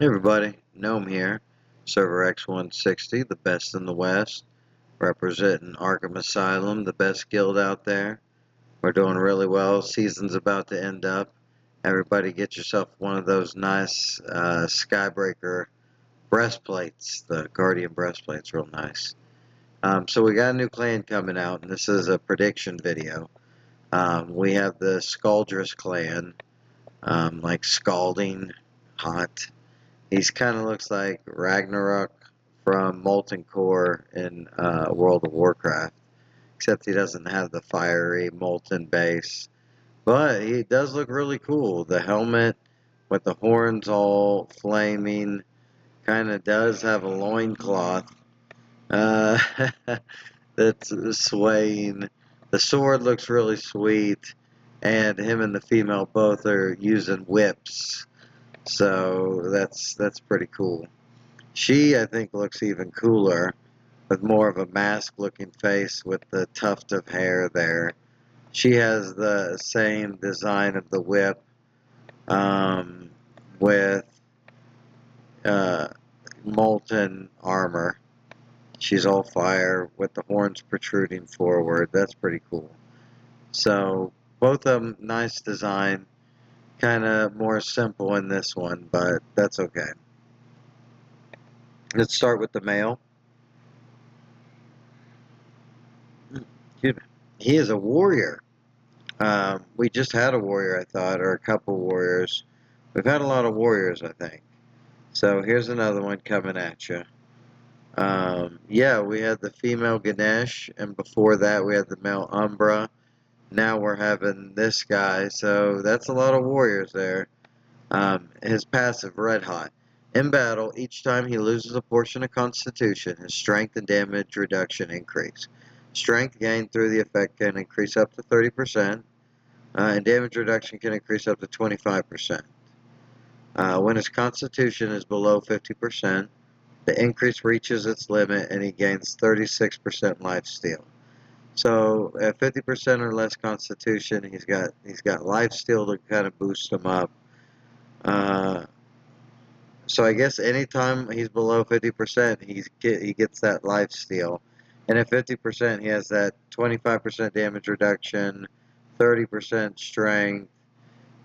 Hey everybody, Gnome here, Server X160, the best in the West, representing Arkham Asylum, the best guild out there. We're doing really well, season's about to end up. Everybody get yourself one of those nice Skybreaker breastplates, the Guardian breastplate's real nice. So we got a new clan coming out, and this is a prediction video. We have the Scaldris clan, like scalding hot. He's kind of looks like Ragnarok from Molten Core in World of Warcraft, except he doesn't have the fiery molten base. But he does look really cool. The helmet with the horns all flaming kind of does have a loincloth uh, that's swaying. The sword looks really sweet, and him and the female both are using whips. So that's pretty cool. She, I think, looks even cooler with more of a mask-looking face with the tuft of hair there. She has the same design of the whip with uh, molten armor. She's all fire with the horns protruding forward. That's pretty cool. So both of them, nice design. Kind of more simple in this one, but that's okay. Let's start with the male. Excuse me. He is a warrior. We just had a warrior, I thought, or a couple warriors. We've had a lot of warriors, I think. So here's another one coming at you. Yeah, we had the female Ganesh, and before that we had the male Umbra. Now we're having this guy, so that's a lot of warriors there. His passive, Red Hot. In battle, each time he loses a portion of Constitution, his strength and damage reduction increase. Strength gained through the effect can increase up to 30%, and damage reduction can increase up to 25%. When his Constitution is below 50%, the increase reaches its limit and he gains 36% life steal. So at 50% or less Constitution, he's got life steal to kind of boost him up. So I guess anytime he's below 50%, he gets that life steal, and at 50%, he has that 25% damage reduction, 30% strength.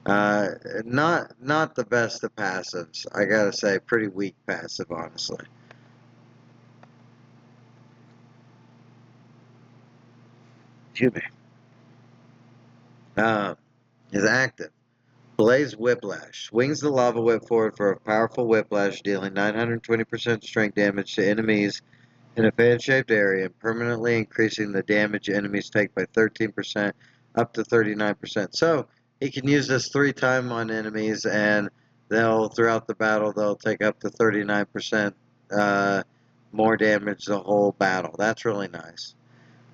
Not the best of passives. I gotta say, pretty weak passive, honestly. Excuse me. Uh, his active. Blaze Whiplash. Swings the lava whip forward for a powerful whiplash, dealing 920% strength damage to enemies in a fan-shaped area and permanently increasing the damage enemies take by 13% up to 39%. So he can use this 3 times on enemies, and throughout the battle they'll take up to 39% more damage the whole battle. That's really nice.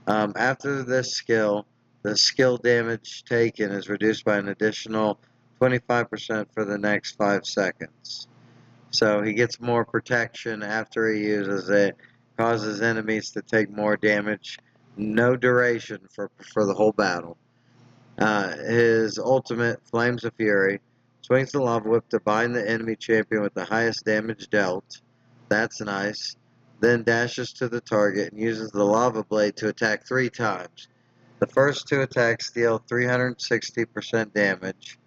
After this skill, the skill damage taken is reduced by an additional 25% for the next 5 seconds. So he gets more protection after he uses it, causes enemies to take more damage, no duration for the whole battle. His ultimate, Flames of Fury, swings the lava whip to bind the enemy champion with the highest damage dealt. That's nice. Then dashes to the target and uses the lava blade to attack 3 times. The first 2 attacks deal 360% damage.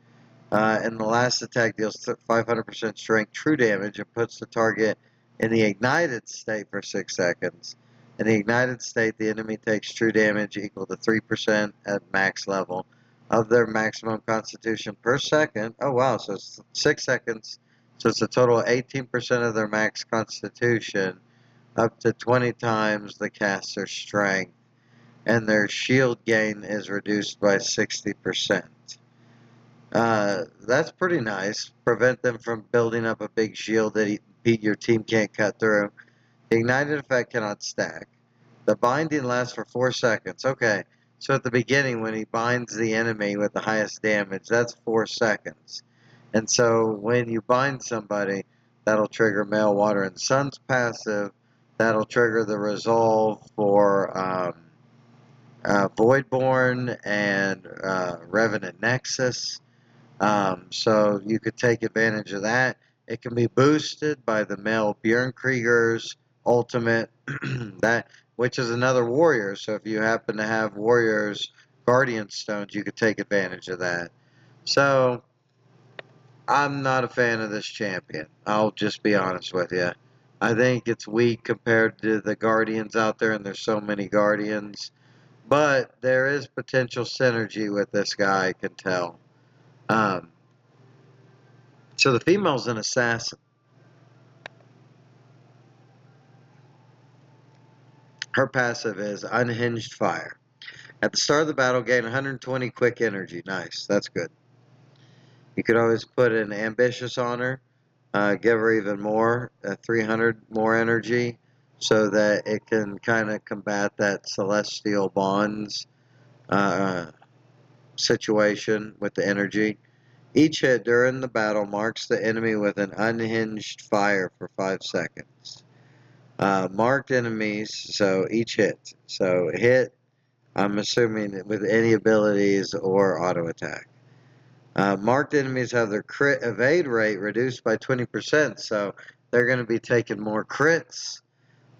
And the last attack deals 500% strength true damage and puts the target in the ignited state for 6 seconds. In the ignited state, the enemy takes true damage equal to 3% at max level of their maximum constitution per second. Oh wow, so it's 6 seconds. So it's a total of 18% of their max constitution, up to 20 times the caster's strength. And their shield gain is reduced by 60%. That's pretty nice. Prevent them from building up a big shield that your team can't cut through. The ignited effect cannot stack. The binding lasts for 4 seconds. Okay, so at the beginning when he binds the enemy with the highest damage, that's 4 seconds. And so when you bind somebody, that'll trigger Male Water and Sun's passive. That'll trigger the resolve for Voidborn and Revenant Nexus. So you could take advantage of that. It can be boosted by the male Bjorn Krieger's ultimate, which is another warrior. So if you happen to have warriors guardian stones, you could take advantage of that. So I'm not a fan of this champion. I'll just be honest with you. I think it's weak compared to the guardians out there, and there's so many guardians. But there is potential synergy with this guy, I can tell. Um, so the female's an assassin. Her passive is Unhinged Fire. At the start of the battle, gain 120 quick energy. Nice, that's good. You could always put an Ambitious on her, give her even more, 300 more energy, so that it can kind of combat that Celestial Bonds situation with the energy. Each hit during the battle marks the enemy with an unhinged fire for 5 seconds. Marked enemies, so each hit. So hit, I'm assuming with any abilities or auto attack. Marked enemies have their crit evade rate reduced by 20%, so they're going to be taking more crits.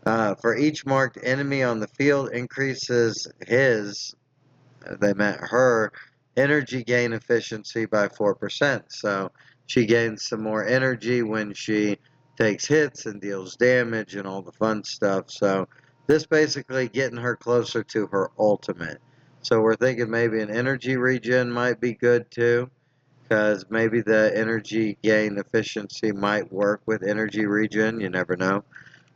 For each marked enemy on the field, increases they meant her, energy gain efficiency by 4%. So she gains some more energy when she takes hits and deals damage and all the fun stuff. So this basically getting her closer to her ultimate. So we're thinking maybe an energy regen might be good too, because maybe the energy gain efficiency might work with energy regen. You never know.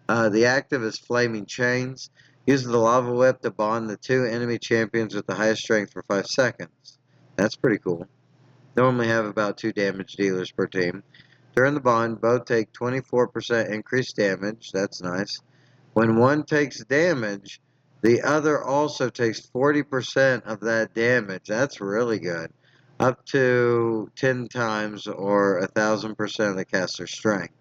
The active is Flaming Chains. Use the Lava Whip to bond the two enemy champions with the highest strength for 5 seconds. That's pretty cool. Normally have about 2 damage dealers per team. During the bond, both take 24% increased damage. That's nice. When one takes damage, the other also takes 40% of that damage. That's really good. Up to 10 times or 1,000% of the caster's strength.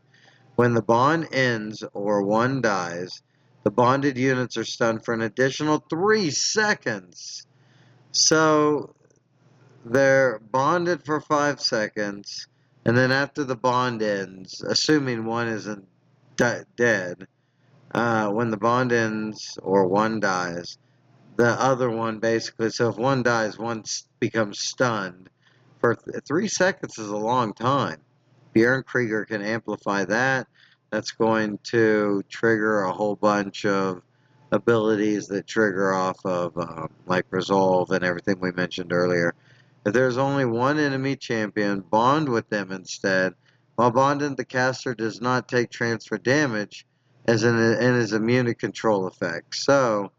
When the bond ends or one dies, the bonded units are stunned for an additional 3 seconds. So they're bonded for 5 seconds, and then after the bond ends, assuming one isn't dead, when the bond ends or one dies, the other one basically, so if one dies, one becomes stunned. For 3 seconds is a long time. Bjorn Krieger can amplify that. That's going to trigger a whole bunch of abilities that trigger off of like Resolve and everything we mentioned earlier. If there's only one enemy champion, bond with them instead. While bonded, the caster does not take transfer damage as and is immune to control effects. So,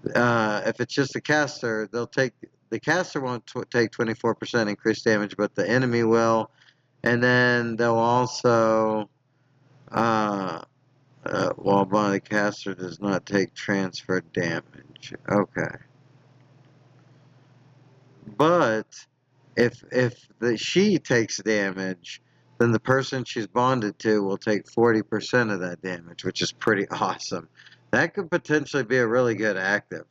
if it's just a caster, the caster won't take 24% increased damage, but the enemy will, and then they'll also, while body caster does not take transfer damage. Okay, but if she takes damage, then the person she's bonded to will take 40% of that damage, which is pretty awesome. That could potentially be a really good active.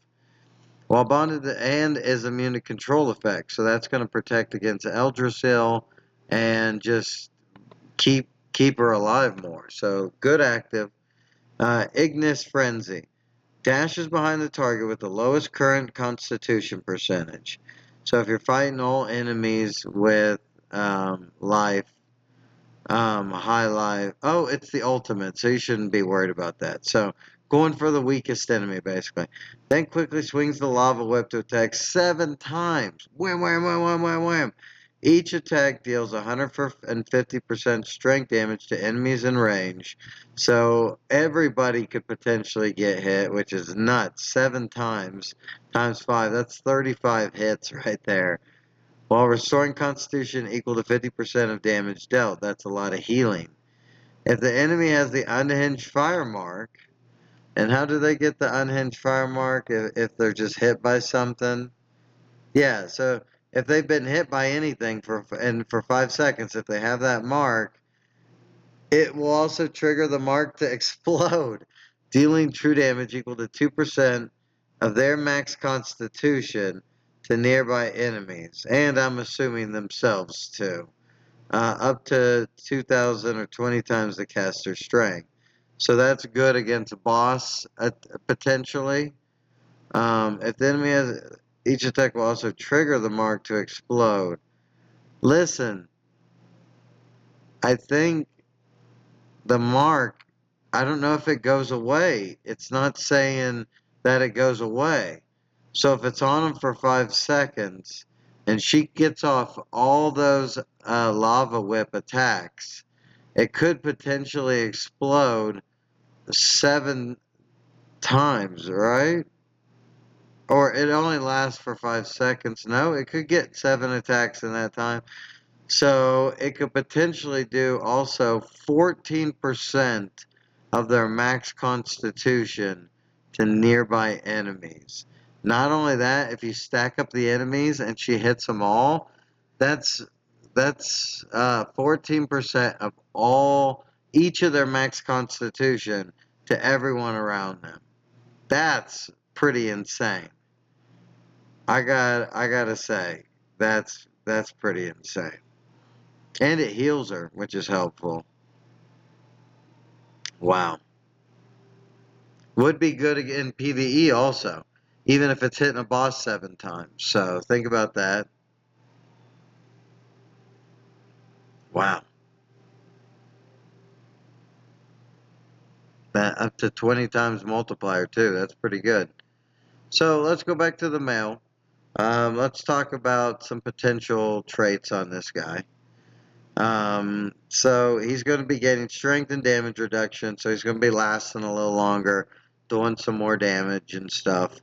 While bonded and is immune to control effects, so that's going to protect against Eldrasil and just keep her alive more. So good active. Ignis Frenzy dashes behind the target with the lowest current Constitution percentage. So if you're fighting all enemies with life, high life. Oh, it's the ultimate, so you shouldn't be worried about that. So, going for the weakest enemy, basically. Then quickly swings the lava whip to attack 7 times. Wham, wham, wham, wham, wham, wham. Each attack deals 150% strength damage to enemies in range. So, everybody could potentially get hit, which is nuts. 7 times, times 5. That's 35 hits right there. While restoring Constitution equal to 50% of damage dealt, that's a lot of healing. If the enemy has the unhinged fire mark, and how do they get the unhinged fire mark if they're just hit by something? Yeah, so if they've been hit by anything for 5 seconds, if they have that mark, it will also trigger the mark to explode, dealing true damage equal to 2% of their max constitution to nearby enemies, and I'm assuming themselves too. up to 2,000 or 20 times the caster's strength. So that's good against a boss, potentially. If the enemy has, each attack will also trigger the mark to explode. Listen, I think the mark, I don't know if it goes away. It's not saying that it goes away. So if it's on him for 5 seconds and she gets off all those lava whip attacks, it could potentially explode 7 times, right? Or it only lasts for 5 seconds. No, it could get 7 attacks in that time. So it could potentially do also 14% of their max constitution to nearby enemies. Not only that, if you stack up the enemies and she hits them all, that's 14% of all each of their max constitution to everyone around them. That's pretty insane. I gotta say, that's pretty insane. And it heals her, which is helpful. Wow. Would be good in PvE also, even if it's hitting a boss 7 times. So think about that. Wow. That up to 20 times multiplier too. That's pretty good. So let's go back to the male. Let's talk about some potential traits on this guy. So he's going to be getting strength and damage reduction, so he's going to be lasting a little longer, doing some more damage and stuff.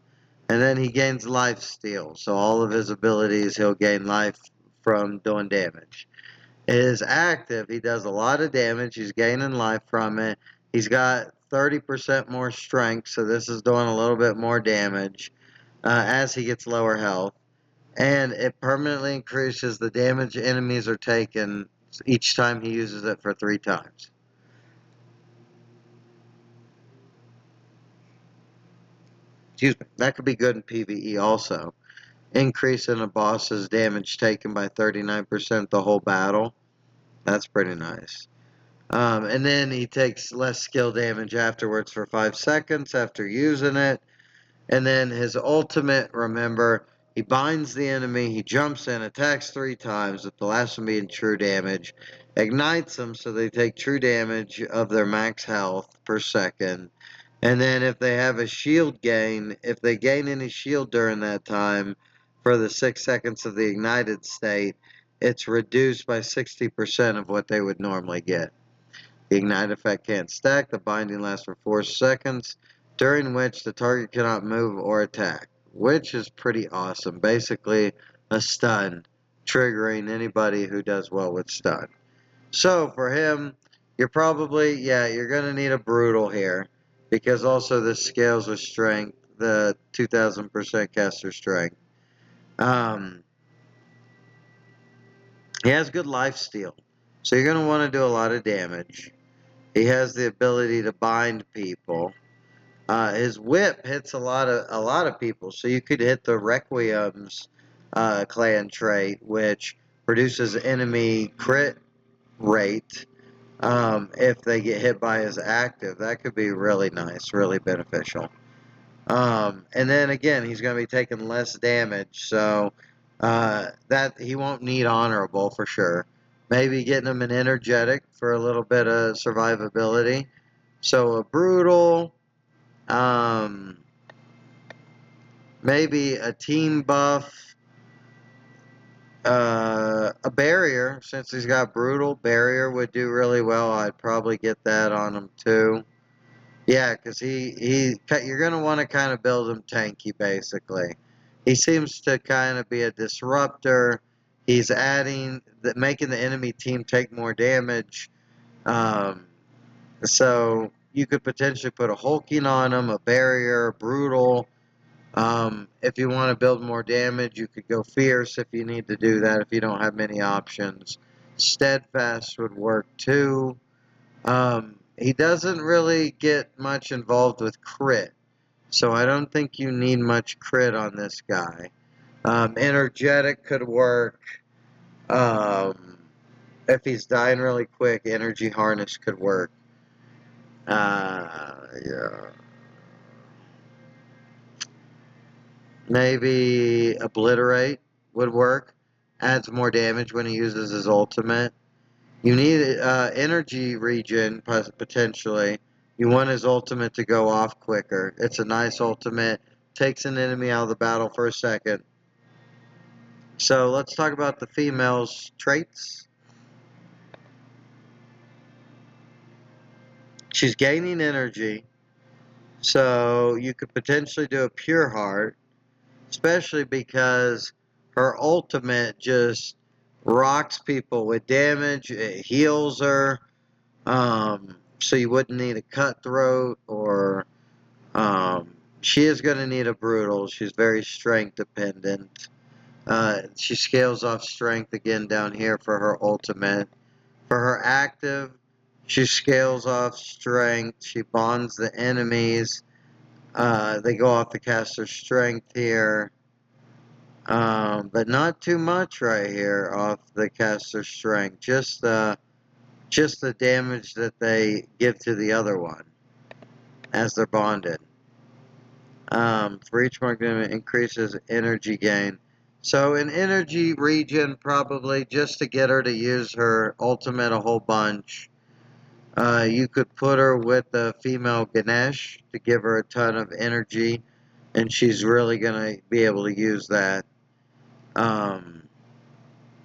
And then he gains life steal, so all of his abilities he'll gain life from doing damage. His active, he does a lot of damage, he's gaining life from it. He's got 30% more strength, so this is doing a little bit more damage as he gets lower health. And it permanently increases the damage enemies are taking each time he uses it for 3 times. Excuse me. That could be good in PvE also. Increasing a boss's damage taken by 39% the whole battle. That's pretty nice. And then he takes less skill damage afterwards for 5 seconds after using it. And then his ultimate, remember, he binds the enemy, he jumps in, attacks 3 times, with the last one being true damage, ignites them so they take true damage of their max health per second. And then if they have a shield gain, if they gain any shield during that time for the 6 seconds of the ignited state, it's reduced by 60% of what they would normally get. The ignite effect can't stack. The binding lasts for 4 seconds, during which the target cannot move or attack, which is pretty awesome. Basically, a stun, triggering anybody who does well with stun. So for him, you're probably, yeah, you're going to need a brutal here, because also this scales with strength, the 2000% caster strength. Um, he has good life steal, so you're going to want to do a lot of damage. He has the ability to bind people. His whip hits a lot of people, so you could hit the Requiem's clan trait, which produces enemy crit rate if they get hit by his active. That could be really nice, really beneficial. And then again, he's going to be taking less damage, so that he won't need honorable for sure. Maybe getting him an energetic for a little bit of survivability. So a brutal, um, maybe a team buff, a barrier. Since he's got brutal, barrier would do really well. I'd probably get that on him too. Yeah, because you're going to want to kind of build him tanky, basically. He seems to kind of be a disruptor. He's making the enemy team take more damage. Um, so you could potentially put a hulking on him, a barrier, brutal. If you want to build more damage, you could go fierce if you need to do that, if you don't have many options. Steadfast would work too. He doesn't really get much involved with crit, so I don't think you need much crit on this guy. Energetic could work. Um, If he's dying really quick, energy harness could work. Yeah. Maybe obliterate would work. Adds more damage when he uses his ultimate. You need energy regen potentially. You want his ultimate to go off quicker. It's a nice ultimate. Takes an enemy out of the battle for a second. So let's talk about the female's traits. She's gaining energy. So you could potentially do a pure heart, especially because her ultimate just rocks people with damage. It heals her. So you wouldn't need a cutthroat or she is going to need a brutal. She's very strength dependent. She scales off strength again down here for her ultimate. For her active, she scales off strength. She bonds the enemies. They go off the caster strength here. But not too much right here off the caster strength. Just the damage that they give to the other one as they're bonded. For each mark limit increases energy gain. So an energy regen probably just to get her to use her ultimate a whole bunch. You could put her with the female Ganesh to give her a ton of energy, and she's really going to be able to use that. Um,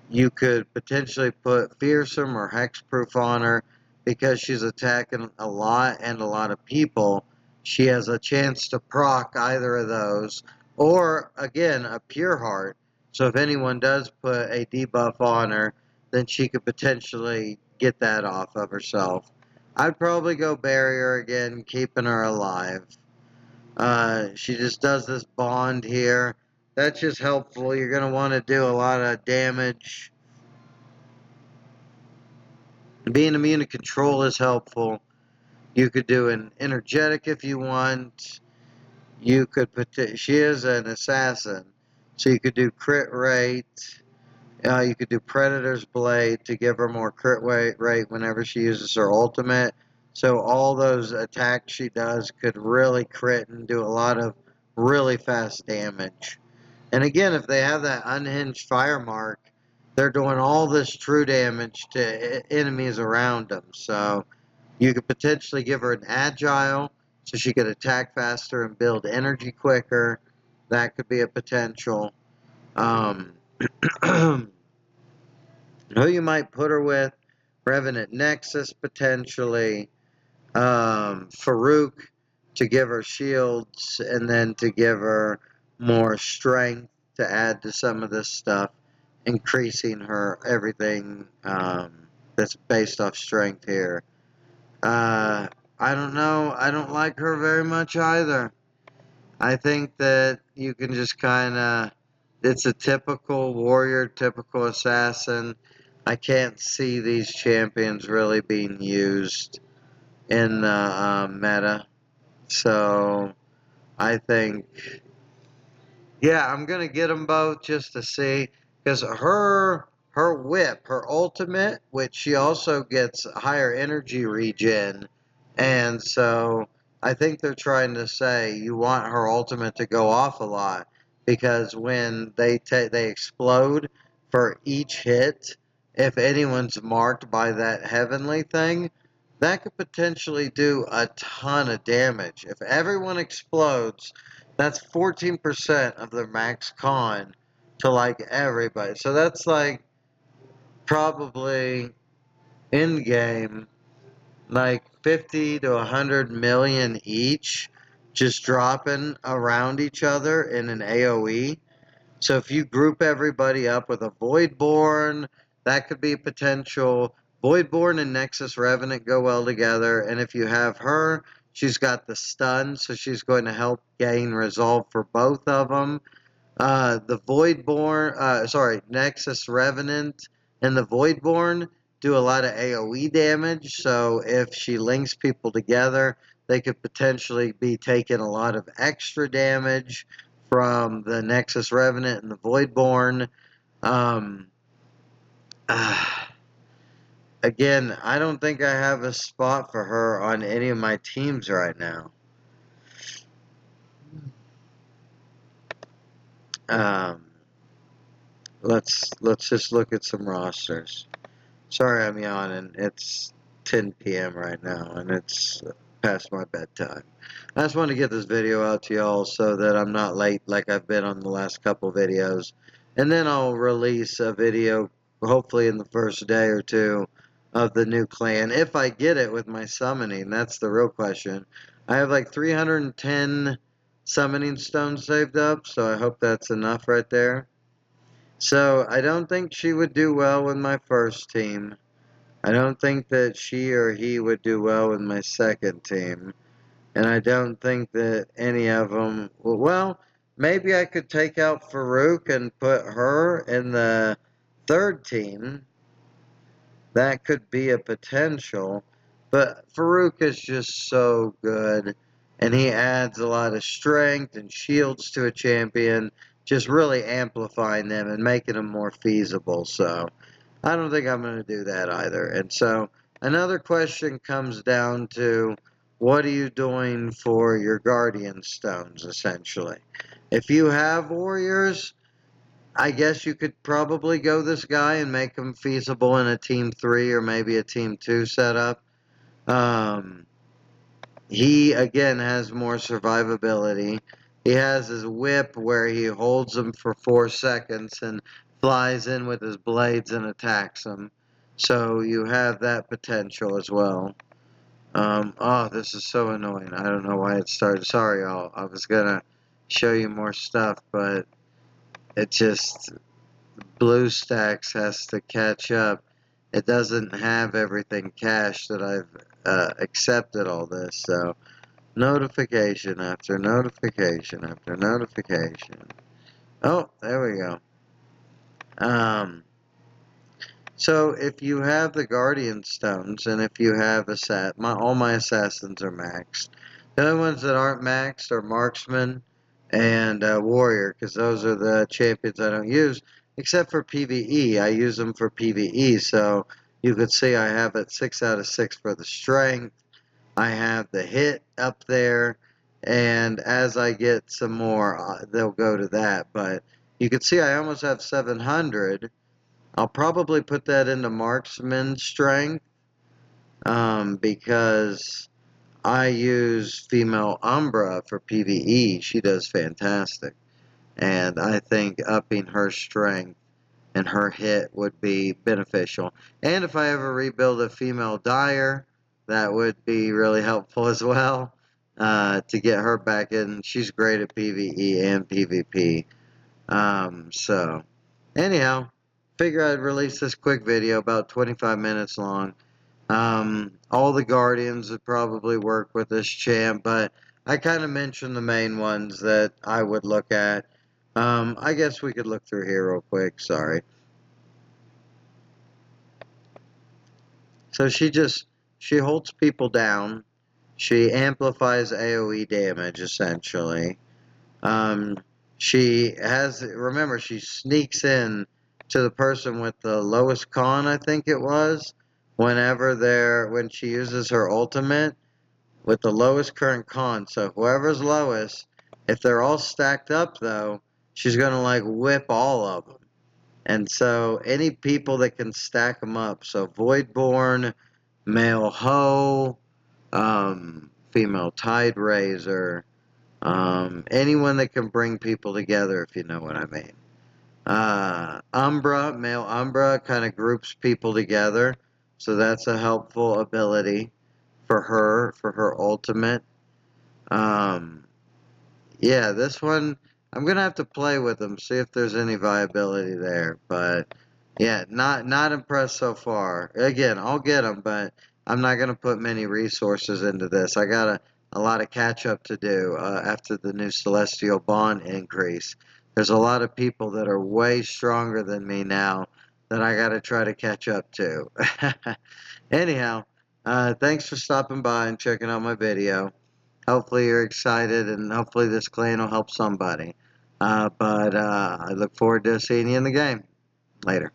you could potentially put Fearsome or Hexproof on her because she's attacking a lot and a lot of people. She has a chance to proc either of those, or again, a Pure Heart. So if anyone does put a debuff on her, then she could potentially get that off of herself. I'd probably go Barrier again, keeping her alive. She just does this bond here. That's just helpful. You're going to want to do a lot of damage. Being immune to control is helpful. You could do an energetic if you want. You could put. She is an assassin, so you could do crit rate. You could do Predator's Blade to give her more crit rate whenever she uses her ultimate. So all those attacks she does could really crit and do a lot of really fast damage. And again, if they have that unhinged fire mark, they're doing all this true damage to enemies around them. So you could potentially give her an agile so she could attack faster and build energy quicker. That could be a potential. Um, who you might put her with? Revenant Nexus potentially. Farouk to give her shields and then to give her more strength to add to some of this stuff, increasing her everything that's based off strength here. I don't know. I don't like her very much either. I think that you can just kind of, it's a typical warrior, typical assassin. I can't see these champions really being used in the meta. So I think, yeah, I'm gonna get them both just to see because her whip, her ultimate, which she also gets higher energy regen, and so I think they're trying to say you want her ultimate to go off a lot because when they explode for each hit, if anyone's marked by that heavenly thing, that could potentially do a ton of damage. If everyone explodes, that's 14% of their max con to like everybody. So that's like probably in game like 50 to 100 million each just dropping around each other in an AoE. So if you group everybody up with a Voidborn, that could be potential. Voidborn and Nexus Revenant go well together, and if you have her, she's got the stun, so she's going to help gain resolve for both of them. The Voidborn, Nexus Revenant and the Voidborn do a lot of AoE damage, so if she links people together, they could potentially be taking a lot of extra damage from the Nexus Revenant and the Voidborn. Um, again, I don't think I have a spot for her on any of my teams right now. Um, let's just look at some rosters. Sorry, I'm yawning. It's 10 p.m. right now, and it's past my bedtime. I just want to get this video out to y'all so that I'm not late like I've been on the last couple videos. And then I'll release a video, hopefully in the first day or two, of the new clan. If I get it with my summoning, that's the real question. I have like 310 summoning stones saved up, so I hope that's enough right there. So I don't think she would do well with my first team. I don't think that she or he would do well with my second team. And I don't think that any of them, well, maybe I could take out Farouk and put her in the third team. That could be a potential. But Farouk is just so good. And he adds a lot of strength and shields to a champion, just really amplifying them and making them more feasible. So I don't think I'm going to do that either. And so another question comes down to what are you doing for your guardian stones, essentially? If you have warriors, I guess you could probably go this guy and make him feasible in a team 3 or maybe a team 2 setup. Um, he, again, has more survivability. He has his whip where he holds them for 4 seconds and flies in with his blades and attacks them. So you have that potential as well. Oh, this is so annoying. I don't know why it started. Sorry, y'all. I was going to show you more stuff, but it just... BlueStacks has to catch up. It doesn't have everything cached that I've accepted all this, so... Notification after notification after notification. Oh, there we go. So if you have the Guardian Stones, and if you have all my assassins are maxed. The only ones that aren't maxed are Marksman and Warrior, because those are the champions I don't use, except for PvE. I use them for PvE, so you could see I have it 6 out of 6 for the strength. I have the hit up there, and as I get some more, they'll go to that. But you can see I almost have 700. I'll probably put that into marksman strength because I use female Umbra for PvE. She does fantastic, and I think upping her strength and her hit would be beneficial. And if I ever rebuild a female Dire, that would be really helpful as well to get her back in. She's great at PvE and PvP. So, anyhow, figure I'd release this quick video, about 25 minutes long. All the Guardians would probably work with this champ, but I kind of mentioned the main ones that I would look at. I guess we could look through here real quick, sorry. So she holds people down. She amplifies AoE damage, essentially. Um, remember, she sneaks in to the person with the lowest con, I think it was, when she uses her ultimate with the lowest current con. So whoever's lowest, if they're all stacked up though, she's gonna like whip all of them. And so any people that can stack them up, so Voidborn, male Ho, female Tide Razor, anyone that can bring people together, if you know what I mean. Umbra, male Umbra, kind of groups people together, so that's a helpful ability for her ultimate. Yeah, this one, I'm gonna have to play with them, see if there's any viability there. But yeah, not impressed so far. Again, I'll get them, but I'm not gonna put many resources into this. I got a lot of catch up to do after the new Celestial Bond increase. There's a lot of people that are way stronger than me now that I gotta try to catch up to. Anyhow, thanks for stopping by and checking out my video. Hopefully you're excited, and hopefully this clan will help somebody. But I look forward to seeing you in the game. Later.